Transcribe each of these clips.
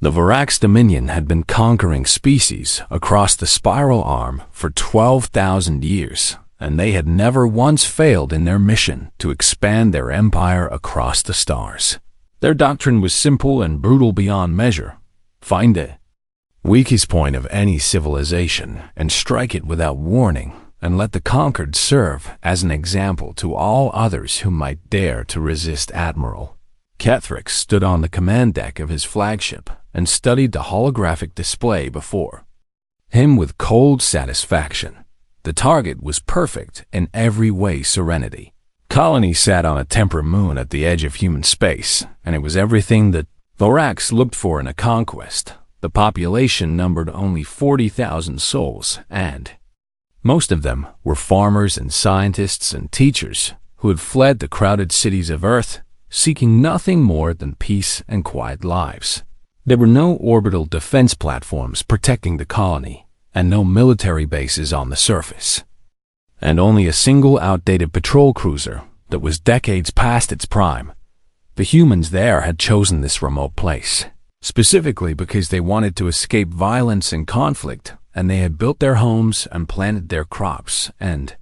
The Varax Dominion had been conquering species across the spiral arm for 12,000 years, and they had never once failed in their mission to expand their empire across the stars. Their doctrine was simple and brutal beyond measure. Find the weakest point of any civilization and strike it without warning, and let the conquered serve as an example to all others who might dare to resist. Admiral Kethrix stood on the command deck of his flagship and studied the holographic display before him with cold satisfaction. The target was perfect in every way. Serenity Colony sat on a temperate moon at the edge of human space, and it was everything that Varax looked for in a conquest. The population numbered only 40,000 souls, and most of them were farmers and scientists and teachers who had fled the crowded cities of Earth, seeking nothing more than peace and quiet lives. There were no orbital defense platforms protecting the colony, and no military bases on the surface, and only a single outdated patrol cruiser that was decades past its prime. The humans there had chosen this remote place specifically because they wanted to escape violence and conflict, and they had built their homes and planted their crops and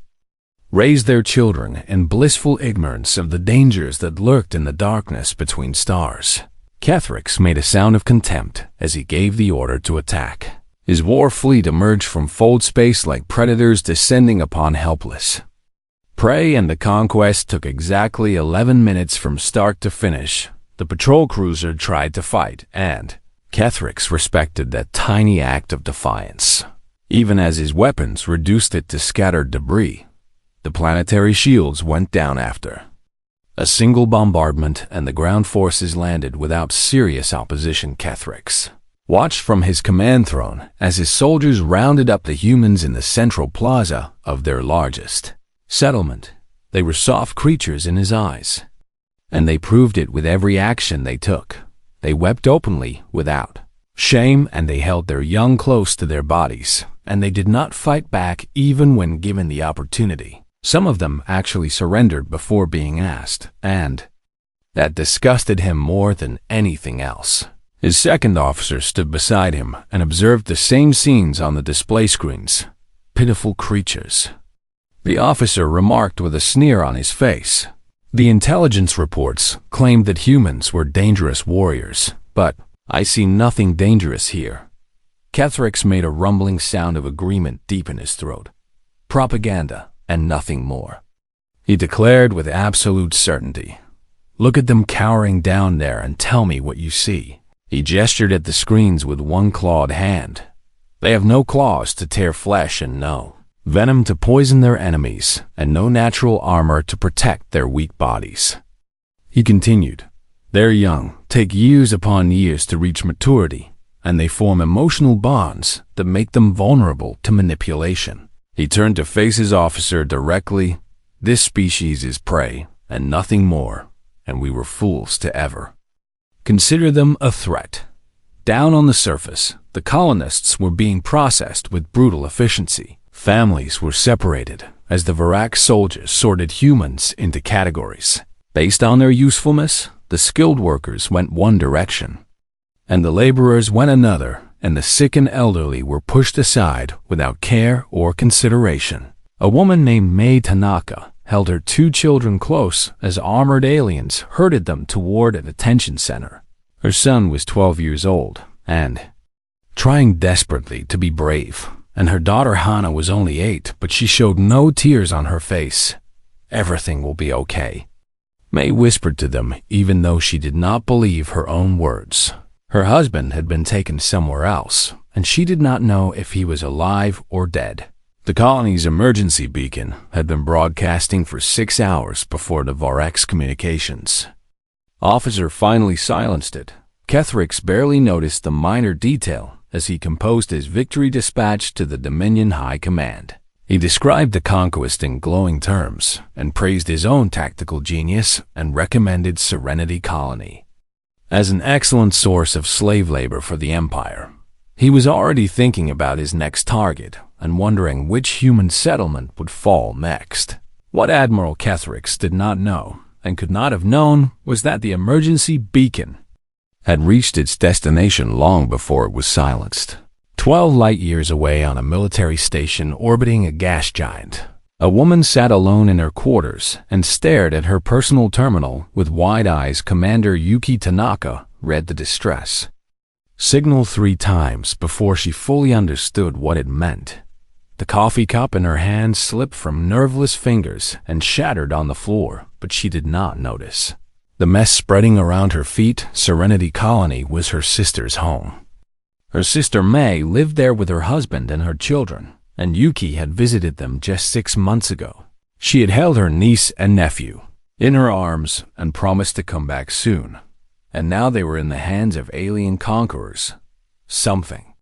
raised their children in blissful ignorance of the dangers that lurked in the darkness between stars. Kethrix made a sound of contempt as he gave the order to attack. His war fleet emerged from fold space like predators descending upon helpless prey, and the conquest took exactly 11 minutes from start to finish. The patrol cruiser tried to fight, and Kethrix respected that tiny act of defiance, even as his weapons reduced it to scattered debris. The planetary shields went down after a single bombardment, and the ground forces landed without serious opposition. Kethrix watched from his command throne as his soldiers rounded up the humans in the central plaza of their largest settlement. They were soft creatures in his eyes, and they proved it with every action they took. They wept openly without shame, and they held their young close to their bodies, and they did not fight back even when given the opportunity. Some of them actually surrendered before being asked, and that disgusted him more than anything else. His second officer stood beside him and observed the same scenes on the display screens. Pitiful creatures, the officer remarked with a sneer on his face. The intelligence reports claimed that humans were dangerous warriors, but I see nothing dangerous here. Kethrix made a rumbling sound of agreement deep in his throat. Propaganda and nothing more, he declared with absolute certainty. Look at them cowering down there and tell me what you see. He gestured at the screens with one clawed hand. They have no claws to tear flesh and no venom to poison their enemies, and no natural armor to protect their weak bodies. He continued, they're young, take years upon years to reach maturity, and they form emotional bonds that make them vulnerable to manipulation. He turned to face his officer directly. This species is prey, and nothing more, and we were fools to ever consider them a threat. Down on the surface, the colonists were being processed with brutal efficiency. Families were separated as the Varax soldiers sorted humans into categories. Based on their usefulness, the skilled workers went one direction, and the laborers went another, and the sick and elderly were pushed aside without care or consideration. A woman named Mai Tanaka held her 2 children close as armored aliens herded them toward a detention center. Her son was 12 years old and trying desperately to be brave, and her daughter Hana was only 8, but she showed no tears on her face. Everything will be okay, May whispered to them, even though she did not believe her own words. Her husband had been taken somewhere else, and she did not know if he was alive or dead. The colony's emergency beacon had been broadcasting for 6 hours before the Varax communications officer finally silenced it. Kethrix barely noticed the minor detail as he composed his victory dispatch to the Dominion High Command. He described the conquest in glowing terms and praised his own tactical genius and recommended Serenity Colony as an excellent source of slave labor for the Empire. He was already thinking about his next target and wondering which human settlement would fall next. What Admiral Kethrix did not know and could not have known was that the emergency beacon had reached its destination long before it was silenced. 12 light-years away on a military station orbiting a gas giant, a woman sat alone in her quarters and stared at her personal terminal with wide eyes. Commander Yuki Tanaka read the distress signal 3 times before she fully understood what it meant. The coffee cup in her hand slipped from nerveless fingers and shattered on the floor, but she did not notice. The mess spreading around her feet. Serenity Colony was her sister's home. Her sister May lived there with her husband and her children, and Yuki had visited them just 6 months ago. She had held her niece and nephew in her arms and promised to come back soon. And now they were in the hands of alien conquerors. Something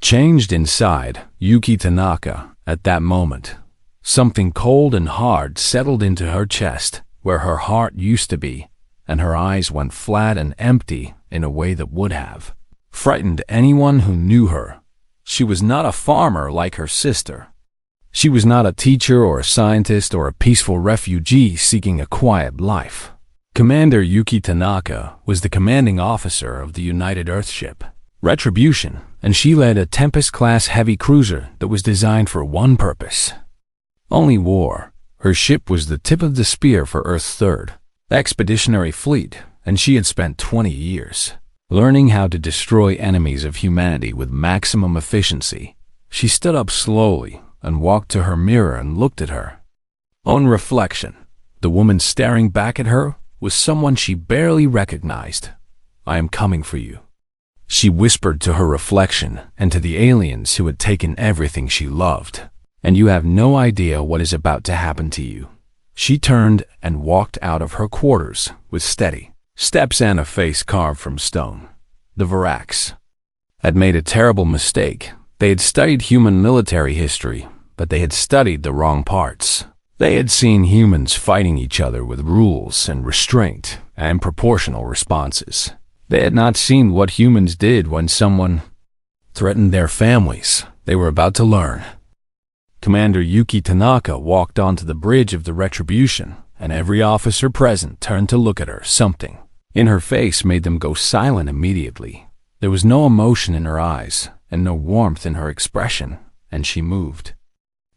changed inside Yuki Tanaka at that moment. Something cold and hard settled into her chest, where her heart used to be, and her eyes went flat and empty in a way that would have frightened anyone who knew her. She was not a farmer like her sister. She was not a teacher or a scientist or a peaceful refugee seeking a quiet life. Commander Yuki Tanaka was the commanding officer of the United Earthship Retribution, and she led a Tempest-class heavy cruiser that was designed for one purpose: only war. Her ship was the tip of the spear for Earth's 3rd Expeditionary Fleet, and she had spent 20 years learning how to destroy enemies of humanity with maximum efficiency. She stood up slowly and walked to her mirror and looked at her. On reflection, the woman staring back at her was someone she barely recognized. "I am coming for you," she whispered to her reflection and to the aliens who had taken everything she loved. "And you have no idea what is about to happen to you." She turned and walked out of her quarters with steady steps and a face carved from stone. The Varaks had made a terrible mistake. They had studied human military history, but they had studied the wrong parts. They had seen humans fighting each other with rules and restraint and proportional responses. They had not seen what humans did when someone threatened their families. They were about to learn. Commander Yuki Tanaka walked onto the bridge of the Retribution, and every officer present turned to look at her. Something in her face made them go silent immediately. There was no emotion in her eyes and no warmth in her expression, and she moved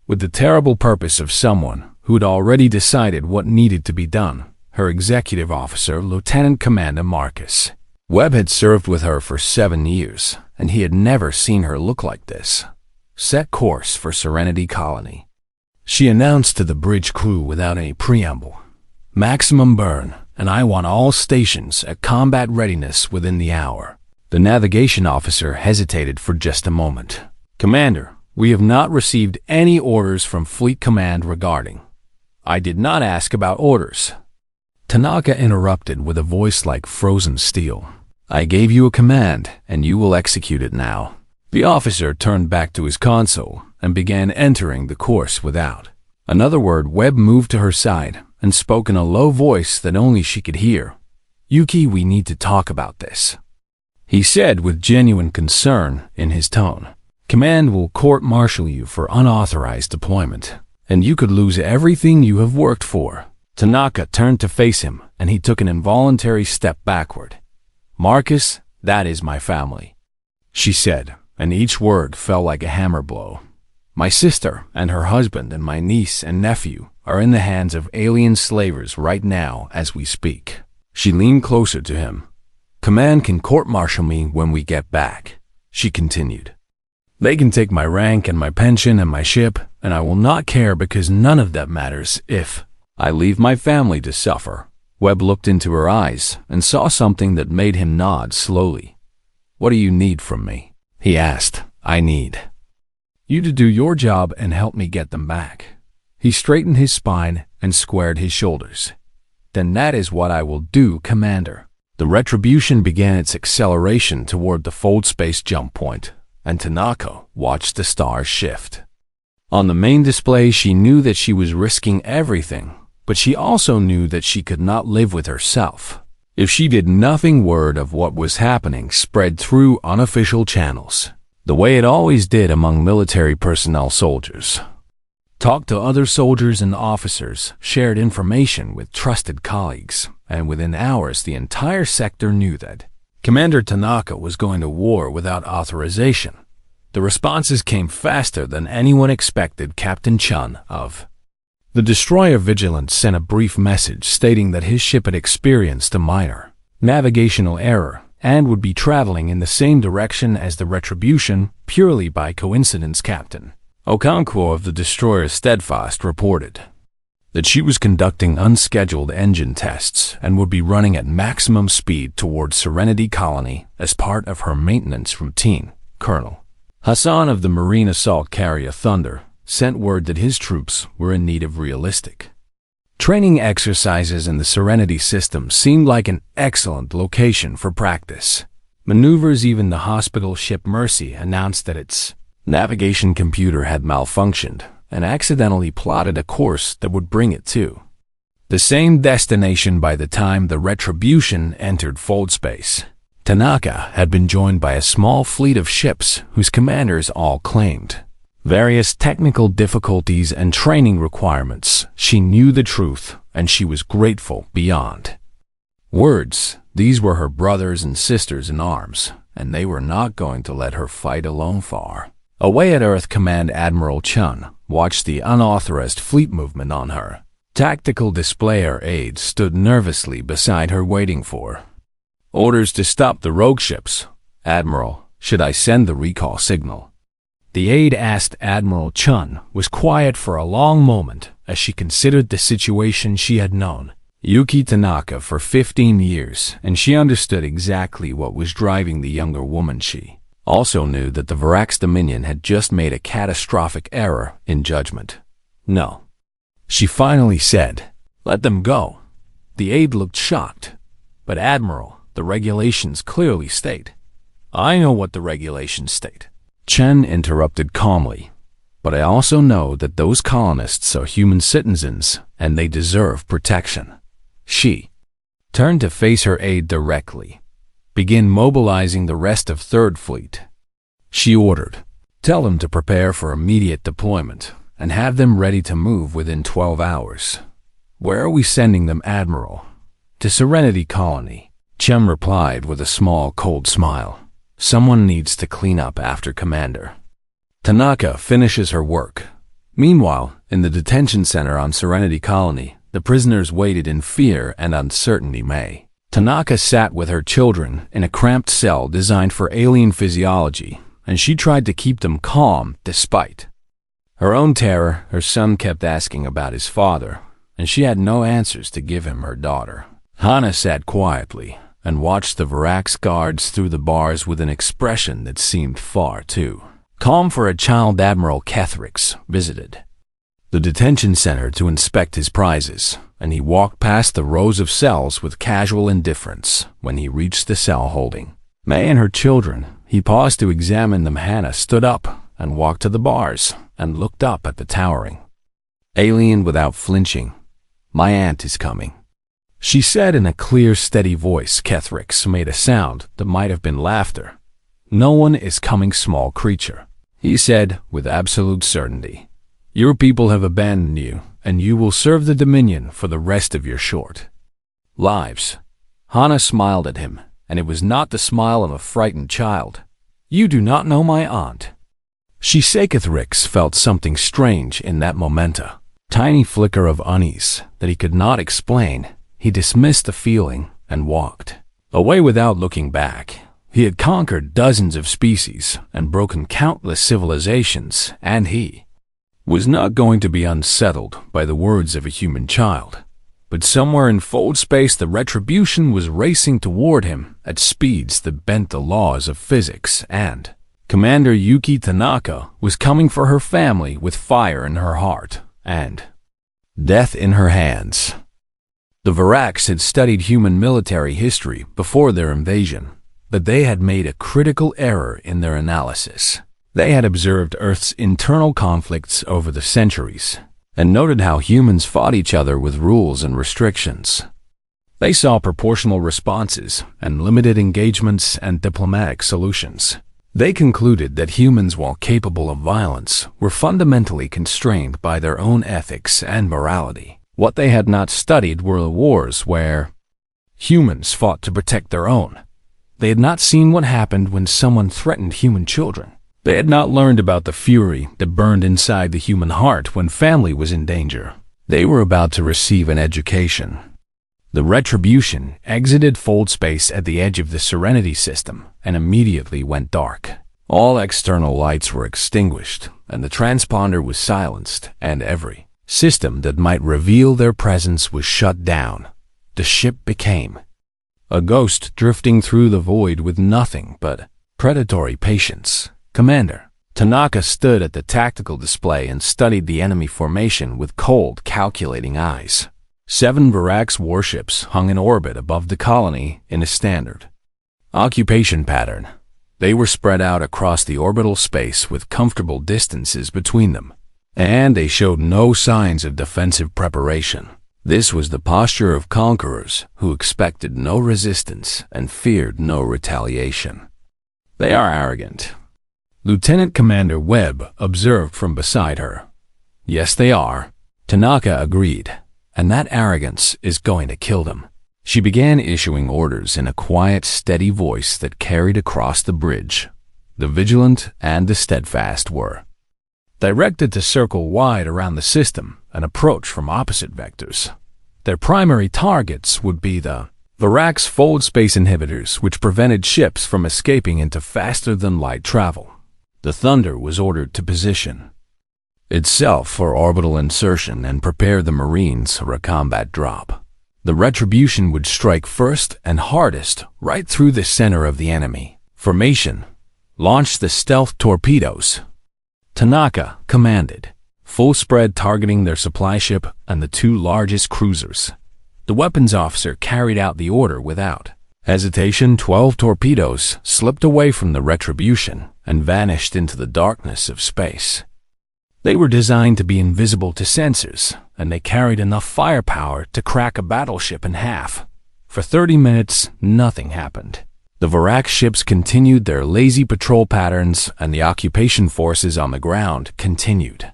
with the terrible purpose of someone who had already decided what needed to be done. Her executive officer, Lieutenant Commander Marcus Webb, had served with her for 7 years, and he had never seen her look like this. Set course for Serenity Colony, she announced to the bridge crew without any preamble. "Maximum burn, and I want all stations at combat readiness within the hour." The navigation officer hesitated for just a moment. "Commander, we have not received any orders from Fleet Command regarding—" "I did not ask about orders," Tanaka interrupted with a voice like frozen steel. "I gave you a command, and you will execute it now." The officer turned back to his console and began entering the course without another word. Webb moved to her side and spoke in a low voice that only she could hear. "Yuki, we need to talk about this," he said with genuine concern in his tone. "Command will court-martial you for unauthorized deployment, and you could lose everything you have worked for." Tanaka turned to face him, and he took an involuntary step backward. "Marcus, that is my family," she said, and each word fell like a hammer blow. "My sister and her husband and my niece and nephew are in the hands of alien slavers right now as we speak." She leaned closer to him. "Command can court-martial me when we get back," she continued. "They can take my rank and my pension and my ship, and I will not care because none of that matters if I leave my family to suffer." Webb looked into her eyes and saw something that made him nod slowly. "What do you need from me?" he asked. "I need you to do your job and help me get them back." He straightened his spine and squared his shoulders. "Then that is what I will do, Commander." The Retribution began its acceleration toward the fold space jump point, and Tanaka watched the stars shift. On the main display, she knew that she was risking everything, but she also knew that she could not live with herself if she did nothing. Word of what was happening spread through unofficial channels, the way it always did among military personnel. Soldiers talked to other soldiers and officers, shared information with trusted colleagues, and within hours the entire sector knew that Commander Tanaka was going to war without authorization. The responses came faster than anyone expected. Captain Chun of the destroyer Vigilance sent a brief message stating that his ship had experienced a minor navigational error and would be traveling in the same direction as the Retribution purely by coincidence. Captain Okonkwo of the destroyer Steadfast reported that she was conducting unscheduled engine tests and would be running at maximum speed towards Serenity Colony as part of her maintenance routine. Colonel Hassan of the Marine Assault Carrier Thunder sent word that his troops were in need of realistic training exercises, and the Serenity system seemed like an excellent location for practice maneuvers. Even the hospital ship Mercy announced that its navigation computer had malfunctioned and accidentally plotted a course that would bring it to the same destination by the time the Retribution entered fold space. Tanaka had been joined by a small fleet of ships whose commanders all claimed various technical difficulties and training requirements. She knew the truth, and she was grateful beyond words. These were her brothers and sisters in arms, and they were not going to let her fight alone. Far away at Earth, Command Admiral Chun watched the unauthorized fleet movement on her tactical displayer. Aide stood nervously beside her, waiting for orders to stop the rogue ships. Admiral, should I send the recall signal? The aide asked. Admiral Chun was quiet for a long moment as she considered the situation. She had known Yuki Tanaka for 15 years, and she understood exactly what was driving the younger woman. She also knew that the Varax Dominion had just made a catastrophic error in judgment. No. She finally said, "Let them go." The aide looked shocked. "But Admiral, the regulations clearly state." "I know what the regulations state," Chen interrupted calmly. "But I also know that those colonists are human citizens, and they deserve protection." She turned to face her aide directly. "Begin mobilizing the rest of Third Fleet," she ordered. "Tell them to prepare for immediate deployment, and have them ready to move within 12 hours. "Where are we sending them, Admiral?" "To Serenity Colony," Chen replied with a small, cold smile. "Someone needs to clean up after Commander Tanaka finishes her work." Meanwhile, in the detention center on Serenity Colony, the prisoners waited in fear and uncertainty. Tanaka sat with her children in a cramped cell designed for alien physiology, and she tried to keep them calm despite her own terror. Her son kept asking about his father, and she had no answers to give him. Her daughter Hana sat quietly and watched the Varax guards through the bars with an expression that seemed far too calm for a child. Admiral Kethrix visited the detention center to inspect his prizes, and he walked past the rows of cells with casual indifference. When he reached the cell holding May and her children, he paused to examine them. Hana stood up and walked to the bars and looked up at the towering alien without flinching. "My aunt is coming," she said in a clear, steady voice. Kethrix made a sound that might have been laughter. "No one is coming, small creature," he said with absolute certainty. "Your people have abandoned you, and you will serve the Dominion for the rest of your short lives." Hana smiled at him, and it was not the smile of a frightened child. "You do not know my aunt," she said. Kethrix felt something strange in that momenta, tiny flicker of unease that he could not explain. He dismissed the feeling and walked away without looking back. He had conquered dozens of species and broken countless civilizations, and he was not going to be unsettled by the words of a human child. But somewhere in fold space, the Retribution was racing toward him at speeds that bent the laws of physics, and Commander Yuki Tanaka was coming for her family with fire in her heart and death in her hands. The Varax had studied human military history before their invasion, but they had made a critical error in their analysis. They had observed Earth's internal conflicts over the centuries and noted how humans fought each other with rules and restrictions. They saw proportional responses and limited engagements and diplomatic solutions. They concluded that humans, while capable of violence, were fundamentally constrained by their own ethics and morality. What they had not studied were the wars where humans fought to protect their own. They had not seen what happened when someone threatened human children. They had not learned about the fury that burned inside the human heart when family was in danger. They were about to receive an education. The Retribution exited fold space at the edge of the Serenity system and immediately went dark. All external lights were extinguished, and the transponder was silenced, and every system that might reveal their presence was shut down. The ship became a ghost drifting through the void with nothing but predatory patience. Commander Tanaka stood at the tactical display and studied the enemy formation with cold, calculating eyes. 7 Varax warships hung in orbit above the colony in a standard occupation pattern. They were spread out across the orbital space with comfortable distances between them, and they showed no signs of defensive preparation. This was the posture of conquerors who expected no resistance and feared no retaliation. They are arrogant, Lieutenant Commander Webb observed from beside her. Yes, they are, Tanaka agreed, and that arrogance is going to kill them. She began issuing orders in a quiet, steady voice that carried across the bridge. The vigilant and the steadfast were directed to circle wide around the system and approach from opposite vectors. Their primary targets would be the Varax fold space inhibitors, which prevented ships from escaping into faster-than-light travel. The Thunder was ordered to position itself for orbital insertion and prepare the Marines for a combat drop. The Retribution would strike first and hardest right through the center of the enemy formation. Launch the stealth torpedoes, Tanaka commanded, full spread targeting their supply ship and the 2 largest cruisers. The weapons officer carried out the order without hesitation. 12 torpedoes slipped away from the Retribution and vanished into the darkness of space. They were designed to be invisible to sensors, and they carried enough firepower to crack a battleship in half. For 30 minutes, nothing happened. The Varax ships continued their lazy patrol patterns, and the occupation forces on the ground continued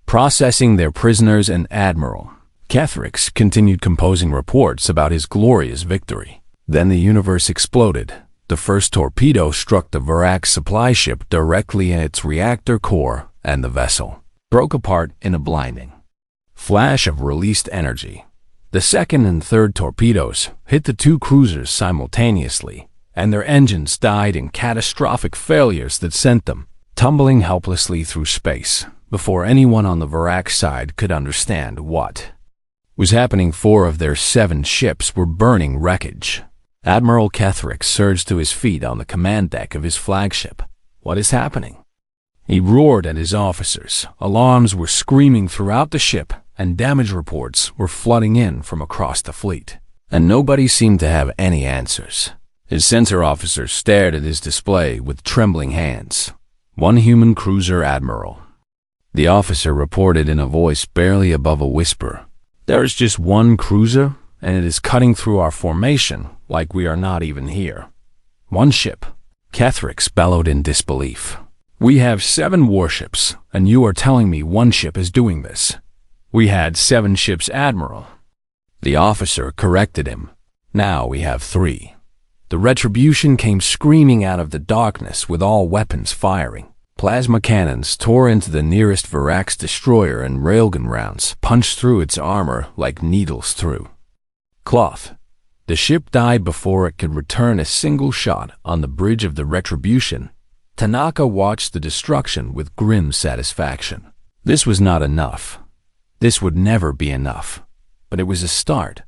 processing their prisoners, and Admiral Kethrix continued composing reports about his glorious victory. Then the universe exploded. The first torpedo struck the Varax supply ship directly in its reactor core, and the vessel broke apart in a blinding flash of released energy. The second and third torpedoes hit the 2 cruisers simultaneously, and their engines died in catastrophic failures that sent them tumbling helplessly through space. Before anyone on the Varax side could understand what was happening, 4 of their 7 ships were burning wreckage. Admiral Kethrix surged to his feet on the command deck of his flagship. What is happening? He roared at his officers. Alarms were screaming throughout the ship, and damage reports were flooding in from across the fleet. And nobody seemed to have any answers. His sensor officer stared at his display with trembling hands. 1 human cruiser, Admiral. The officer reported in a voice barely above a whisper. There is just 1 cruiser, and it is cutting through our formation like we are not even here. 1 ship. Kethrix bellowed in disbelief. We have 7 warships, and you are telling me 1 ship is doing this. We had 7 ships, Admiral. The officer corrected him. Now we have 3. The Retribution came screaming out of the darkness with all weapons firing. Plasma cannons tore into the nearest Varax destroyer, and railgun rounds punched through its armor like needles through cloth. The ship died before it could return a single shot on the bridge of the Retribution. Tanaka watched the destruction with grim satisfaction. This was not enough. This would never be enough. But it was a start.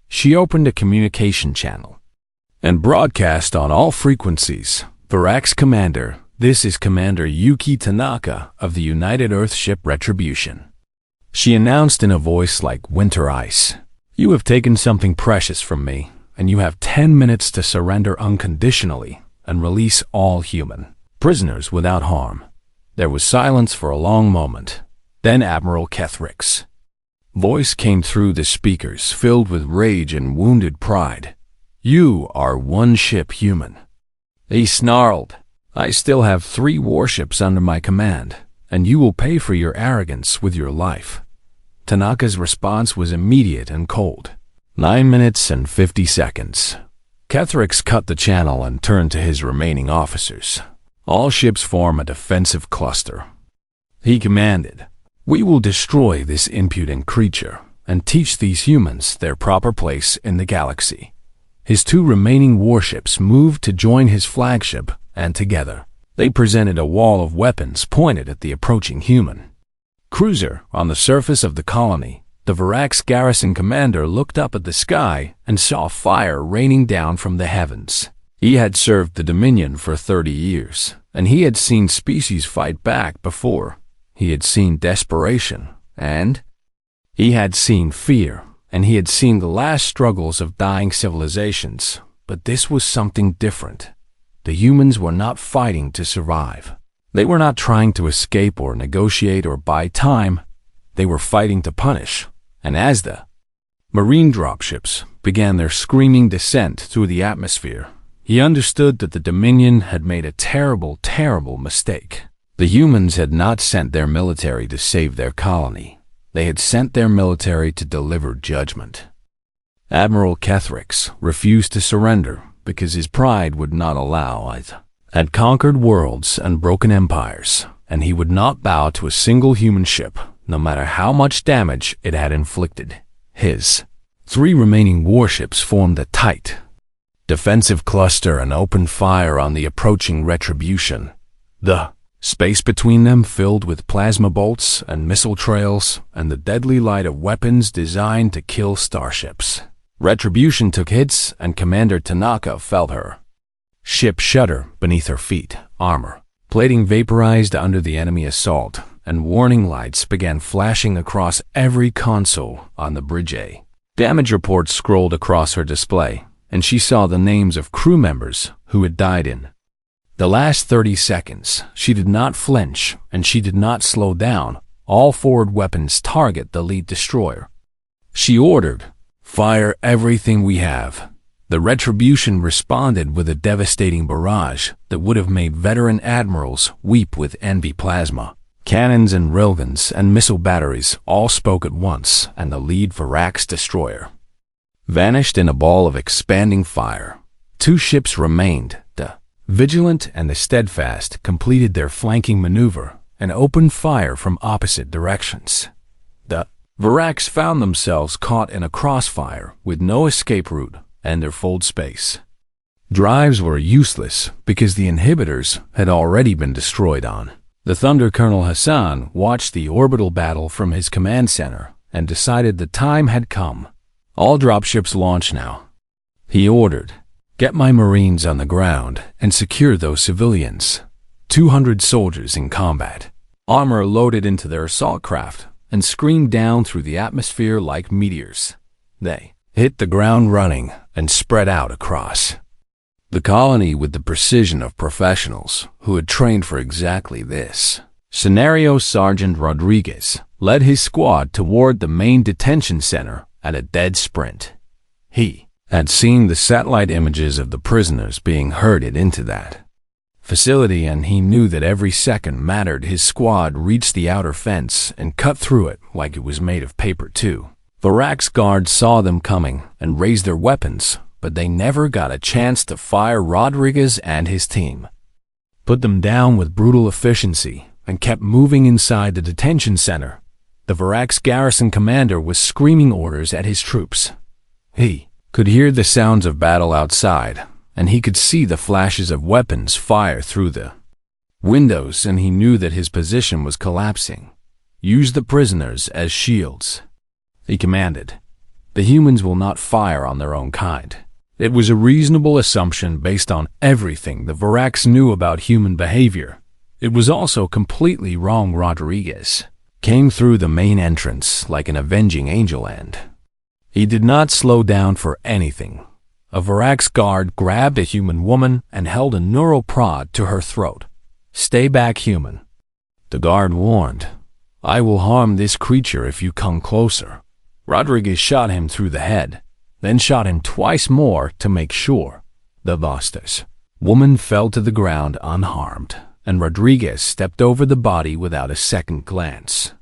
She opened a communication channel and broadcast on all frequencies. Varax Commander, this is Commander Yuki Tanaka of the United Earthship Retribution. She announced in a voice like winter ice. You have taken something precious from me, and you have 10 minutes to surrender unconditionally and release all human prisoners without harm. There was silence for a long moment. Then Admiral Kethrix's voice came through the speakers, filled with rage and wounded pride. You are 1 ship human. He snarled. I still have 3 warships under my command, and you will pay for your arrogance with your life. Tanaka's response was immediate and cold. 9 minutes and 50 seconds. Kethrix cut the channel and turned to his remaining officers. All ships form a defensive cluster. He commanded, "We will destroy this impudent creature and teach these humans their proper place in the galaxy." His two remaining warships moved to join his flagship, and together, they presented a wall of weapons pointed at the approaching human cruiser. On the surface of the colony, the Varax garrison commander looked up at the sky and saw fire raining down from the heavens. He had served the Dominion for 30 years, and he had seen species fight back before. He had seen desperation, and he had seen fear, and he had seen the last struggles of dying civilizations. But this was something different. The humans were not fighting to survive. They were not trying to escape or negotiate or buy time. They were fighting to punish. And as the marine dropships began their screaming descent through the atmosphere, he understood that the Dominion had made a terrible, terrible mistake. The humans had not sent their military to save their colony. They had sent their military to deliver judgment. Admiral Kethrix refused to surrender because his pride would not allow it. Had conquered worlds and broken empires, and he would not bow to a single human ship, no matter how much damage it had inflicted. His 3 remaining warships formed a tight defensive cluster and opened fire on the approaching retribution. The space between them filled with plasma bolts and missile trails and the deadly light of weapons designed to kill starships. Retribution took hits, and Commander Tanaka felt her ship shudder beneath her feet. Armor plating vaporized under the enemy assault, and warning lights began flashing across every console on the bridge A. Damage reports scrolled across her display, and she saw the names of crew members who had died in the last 30 seconds. She did not flinch, and she did not slow down. All forward weapons target the lead destroyer. She ordered, "Fire everything we have." The Retribution responded with a devastating barrage that would have made veteran admirals weep with envy. Plasma cannons and railguns and missile batteries all spoke at once, and the lead Varax destroyer vanished in a ball of expanding fire. 2 ships remained. The Vigilant and the Steadfast completed their flanking maneuver and opened fire from opposite directions. The Varax found themselves caught in a crossfire with no escape route and their fold space drives were useless because the inhibitors had already been destroyed on. The Thunder Colonel Hassan watched the orbital battle from his command center and decided the time had come. All dropships launch now. He ordered, "Get my Marines on the ground and secure those civilians." 200 soldiers in combat, armor loaded into their assault craft, and screamed down through the atmosphere like meteors. They hit the ground running and spread out across the colony with the precision of professionals who had trained for exactly this. Scenario Sergeant Rodriguez led his squad toward the main detention center at a dead sprint. He had seen the satellite images of the prisoners being herded into that facility, and he knew that every second mattered. His squad reached the outer fence and cut through it like it was made of paper too. Varax guards saw them coming and raised their weapons, but they never got a chance to fire. Rodriguez and his team put them down with brutal efficiency and kept moving inside the detention center. The Varax garrison commander was screaming orders at his troops. He could hear the sounds of battle outside, and he could see the flashes of weapons fire through the windows, and he knew that his position was collapsing. "Use the prisoners as shields," he commanded. "The humans will not fire on their own kind." It was a reasonable assumption based on everything the Varax knew about human behavior. It was also completely wrong. Rodriguez came through the main entrance like an avenging angel, and he did not slow down for anything. A Varax guard grabbed a human woman and held a neural prod to her throat. "Stay back, human," the guard warned. "I will harm this creature if you come closer." Rodriguez shot him through the head, then shot him twice more to make sure. The Vastas woman fell to the ground unharmed, and Rodriguez stepped over the body without a second glance.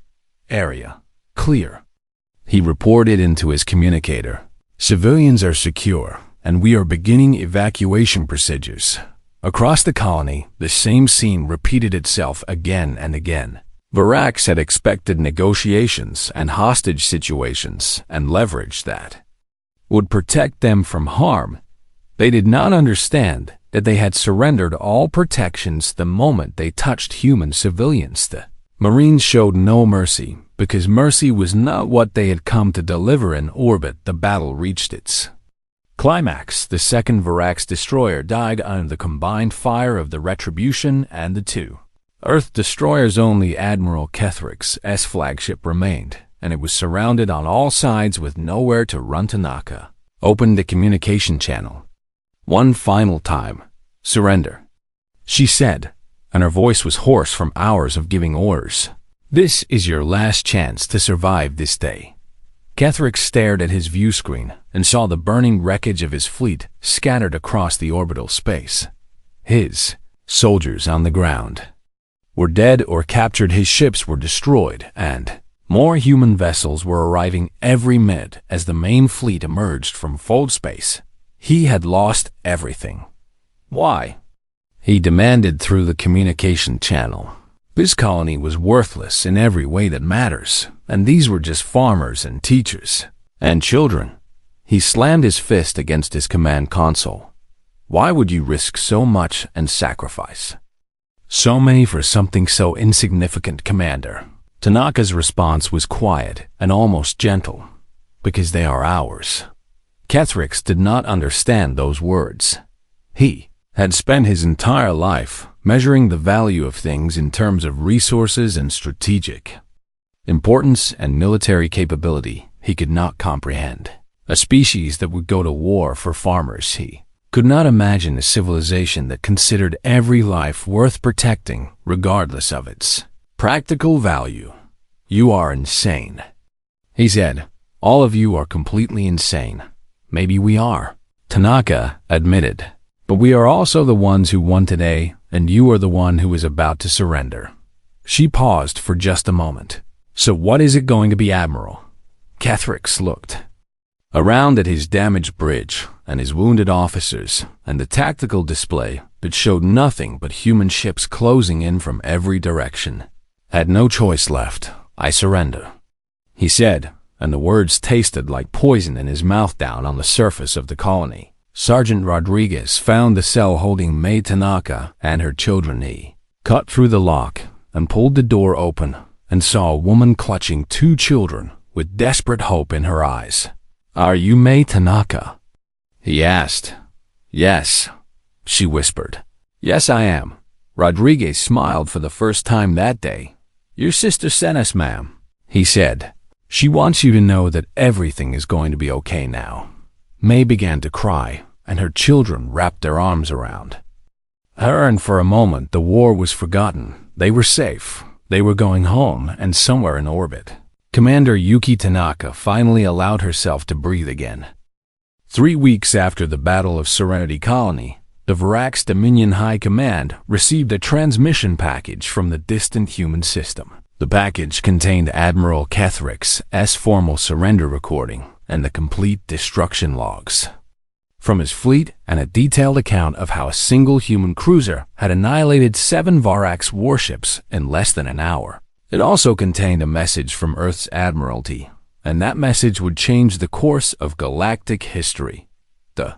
"Area clear," he reported into his communicator. "Civilians are secure, and we are beginning evacuation procedures." Across the colony, the same scene repeated itself again and again. Varax had expected negotiations and hostage situations and leverage that would protect them from harm. They did not understand that they had surrendered all protections the moment they touched human civilians. The Marines showed no mercy, because mercy was not what they had come to deliver. In orbit, the battle reached its climax. The second Varax destroyer died under the combined fire of the Retribution and the two Earth destroyers. Only Admiral Kethrik's flagship remained, and it was surrounded on all sides with nowhere to run. Tanaka opened the communication channel. "One final time. Surrender," she said, and her voice was hoarse from hours of giving orders. "This is your last chance to survive this day." Ketherick stared at his view screen and saw the burning wreckage of his fleet scattered across the orbital space. His soldiers on the ground were dead or captured, his ships were destroyed, and more human vessels were arriving every minute as the main fleet emerged from fold space. He had lost everything. "Why?" he demanded through the communication channel. This colony was worthless in every way that matters, and these were just farmers and teachers and children. He slammed his fist against his command console. "Why would you risk so much and sacrifice so many for something so insignificant, Commander?" Tanaka's response was quiet and almost gentle. "Because they are ours." Kethrix did not understand those words. He had spent his entire life measuring the value of things in terms of resources and strategic importance and military capability. He could not comprehend a species that would go to war for farmers. He could not imagine a civilization that considered every life worth protecting, regardless of its practical value. "You are insane," he said. "All of you are completely insane." "Maybe we are," Tanaka admitted. "But we are also the ones who won today, and you are the one who is about to surrender." She paused for just a moment. "So what is it going to be, Admiral?" Kethrix looked around at his damaged bridge and his wounded officers and the tactical display that showed nothing but human ships closing in from every direction. "Had no choice left. I surrender," he said, and the words tasted like poison in his mouth. Down on the surface of the colony, Sergeant Rodriguez found the cell holding Mai Tanaka and her children. He cut through the lock and pulled the door open and saw a woman clutching two children with desperate hope in her eyes. "Are you Mai Tanaka?" he asked. "Yes," she whispered. "Yes, I am." Rodriguez smiled for the first time that day. "Your sister sent us, ma'am," he said. "She wants you to know that everything is going to be okay now." Mai began to cry, and her children wrapped their arms around her, and for a moment the war was forgotten. They were safe. They were going home and somewhere in orbit. Commander Yuki Tanaka finally allowed herself to breathe again. 3 weeks after the Battle of Serenity Colony, the Varax Dominion High Command received a transmission package from the distant human system. The package contained Admiral Kethrik's formal surrender recording and the complete destruction logs from his fleet, and a detailed account of how a single human cruiser had annihilated 7 Varax warships in less than an hour. It also contained a message from Earth's Admiralty, and that message would change the course of galactic history. The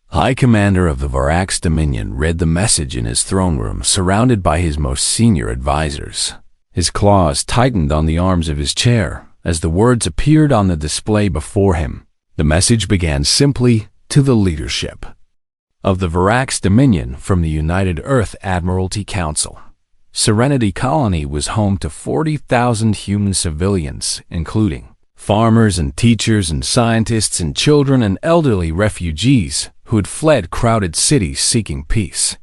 High Commander of the Varax Dominion read the message in his throne room, surrounded by his most senior advisors. His claws tightened on the arms of his chair as the words appeared on the display before him. The message began simply, "To the leadership of the Varax Dominion from the United Earth Admiralty Council." Serenity Colony was home to 40,000 human civilians, including farmers and teachers and scientists and children and elderly refugees who had fled crowded cities seeking peace.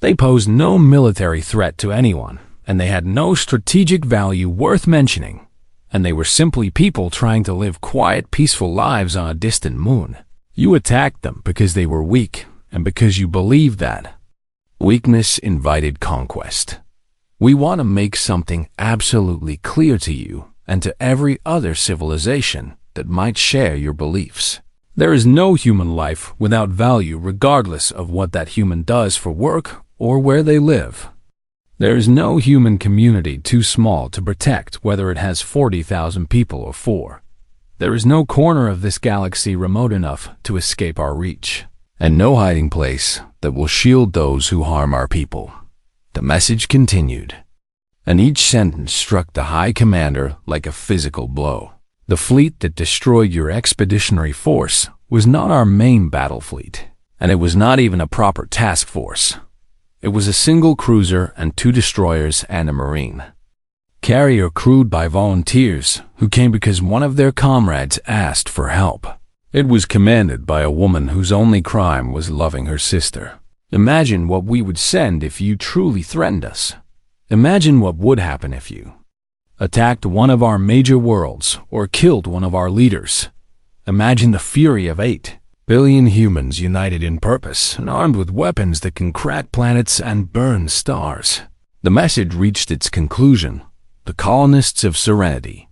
They posed no military threat to anyone, and they had no strategic value worth mentioning, and they were simply people trying to live quiet, peaceful lives on a distant moon. You attacked them because they were weak, and because you believed that weakness invited conquest. We want to make something absolutely clear to you and to every other civilization that might share your beliefs. There is no human life without value regardless of what that human does for work or where they live. There is no human community too small to protect whether it has 40,000 people or 4. There is no corner of this galaxy remote enough to escape our reach, and no hiding place that will shield those who harm our people. The message continued, and each sentence struck the High Commander like a physical blow. The fleet that destroyed your expeditionary force was not our main battle fleet, and it was not even a proper task force. It was a single cruiser and 2 destroyers and a marine carrier crewed by volunteers who came because one of their comrades asked for help. It was commanded by a woman whose only crime was loving her sister. Imagine what we would send if you truly threatened us. Imagine what would happen if you attacked one of our major worlds or killed one of our leaders. Imagine the fury of 8 billion humans united in purpose and armed with weapons that can crack planets and burn stars. The message reached its conclusion. The colonists of Serenity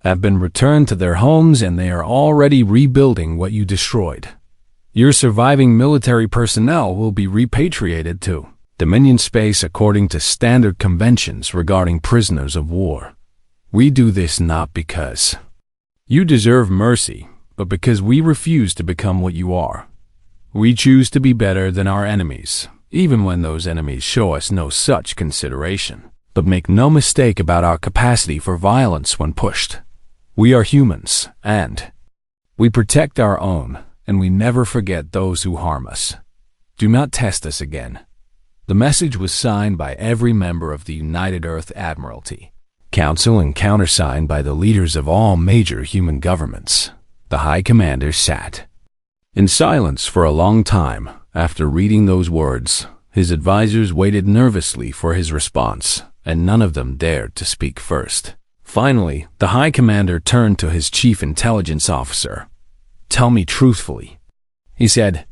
have been returned to their homes and they are already rebuilding what you destroyed. Your surviving military personnel will be repatriated to Dominion space according to standard conventions regarding prisoners of war. We do this not because you deserve mercy, but because we refuse to become what you are. We choose to be better than our enemies, even when those enemies show us no such consideration. But make no mistake about our capacity for violence when pushed. We are humans, and we protect our own, and we never forget those who harm us. Do not test us again. The message was signed by every member of the United Earth Admiralty Council and countersigned by the leaders of all major human governments. The High Commander sat in silence for a long time. After reading those words, his advisors waited nervously for his response, and none of them dared to speak first. Finally, the High Commander turned to his Chief Intelligence Officer. "Tell me truthfully," he said,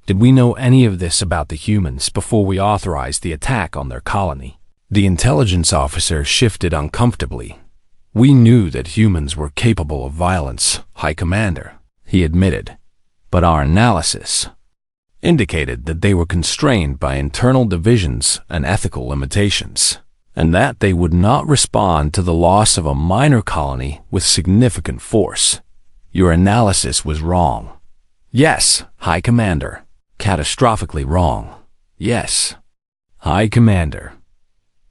"did we know any of this about the humans before we authorized the attack on their colony?" The intelligence officer shifted uncomfortably. "We knew that humans were capable of violence, High Commander," he admitted, "but our analysis indicated that they were constrained by internal divisions and ethical limitations, and that they would not respond to the loss of a minor colony with significant force. Your analysis was wrong." "Yes, High Commander. Catastrophically wrong. Yes, High Commander."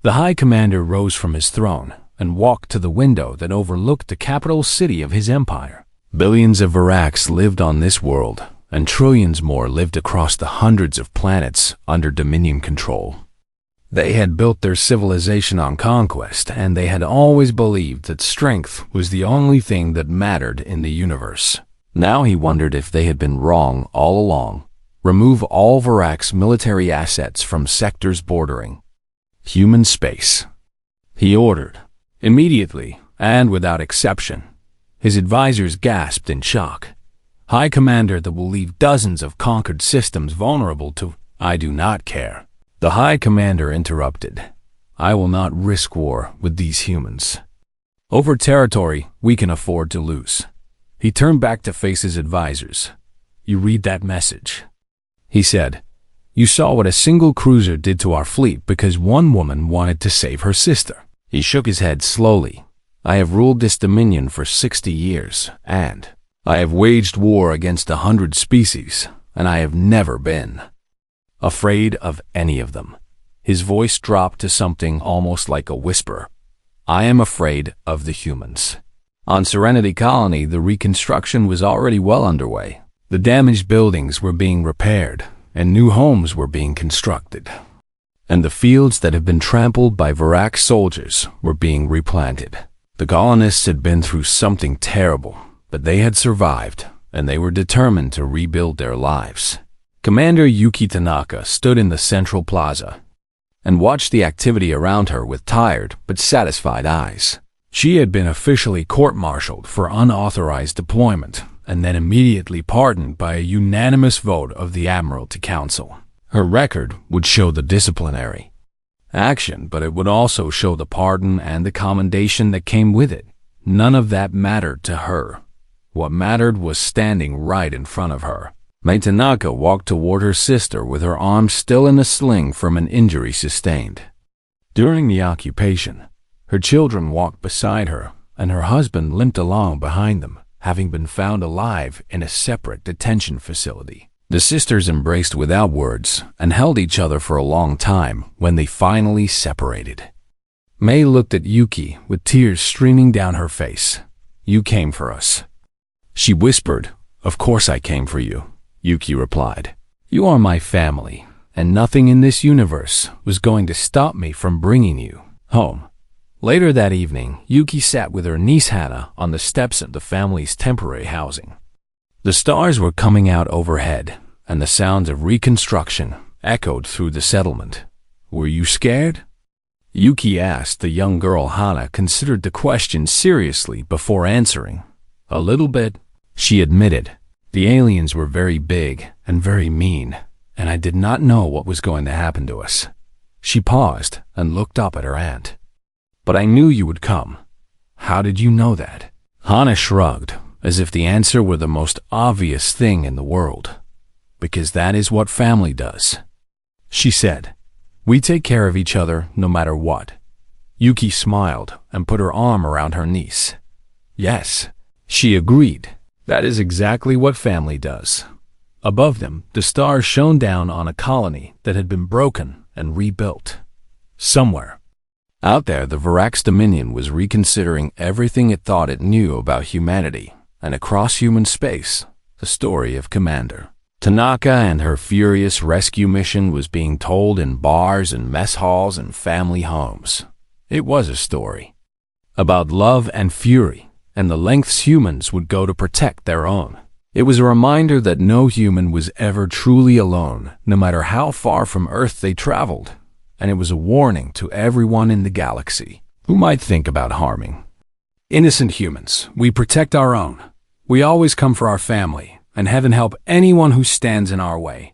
The High Commander rose from his throne and walked to the window that overlooked the capital city of his empire. Billions of Varax lived on this world, and trillions more lived across the hundreds of planets under Dominion control. They had built their civilization on conquest, and they had always believed that strength was the only thing that mattered in the universe. Now he wondered if they had been wrong all along. Remove all Varax military assets from sectors bordering human space, he ordered. Immediately, and without exception, his advisors gasped in shock. "High Commander, that will leave dozens of conquered systems vulnerable to—" "I do not care." The High Commander interrupted. "I will not risk war with these humans. Over territory we can afford to lose." He turned back to face his advisors. "You read that message," he said. "You saw what a single cruiser did to our fleet because one woman wanted to save her sister." He shook his head slowly. "I have ruled this dominion for 60 years, and I have waged war against 100 species, and I have never been afraid of any of them." His voice dropped to something almost like a whisper. "I am afraid of the humans." On Serenity Colony, the reconstruction was already well underway. The damaged buildings were being repaired, and new homes were being constructed. And the fields that had been trampled by Varax soldiers were being replanted. The colonists had been through something terrible, but they had survived, and they were determined to rebuild their lives. Commander Yuki Tanaka stood in the central plaza and watched the activity around her with tired but satisfied eyes. She had been officially court-martialed for unauthorized deployment and then immediately pardoned by a unanimous vote of the Admiralty Council. Her record would show the disciplinary action, but it would also show the pardon and the commendation that came with it. None of that mattered to her. What mattered was standing right in front of her. Mai Tanaka walked toward her sister with her arm still in a sling from an injury sustained. During the occupation, her children walked beside her, and her husband limped along behind them, having been found alive in a separate detention facility. The sisters embraced without words and held each other for a long time when they finally separated. Mai looked at Yuki with tears streaming down her face. "You came for us." She whispered. "Of course I came for you," Yuki replied. "You are my family, and nothing in this universe was going to stop me from bringing you home." Later that evening, Yuki sat with her niece Hana on the steps of the family's temporary housing. The stars were coming out overhead, and the sounds of reconstruction echoed through the settlement. "Were you scared?" Yuki asked. The young girl Hana considered the question seriously before answering. "A little bit," she admitted. "The aliens were very big and very mean, and I did not know what was going to happen to us." She paused and looked up at her aunt. "But I knew you would come. How did you know that?" Hana shrugged, as if the answer were the most obvious thing in the world. "Because that is what family does," she said. "We take care of each other no matter what." Yuki smiled and put her arm around her niece. "Yes," she agreed. "That is exactly what family does." Above them, the stars shone down on a colony that had been broken and rebuilt. Somewhere out there, the Varax Dominion was reconsidering everything it thought it knew about humanity, and across human space, the story of Commander Tanaka and her furious rescue mission was being told in bars and mess halls and family homes. It was a story about love and fury, and the lengths humans would go to protect their own. It was a reminder that no human was ever truly alone, no matter how far from Earth they traveled, and it was a warning to everyone in the galaxy who might think about harming innocent humans. We protect our own. We always come for our family, and heaven help anyone who stands in our way.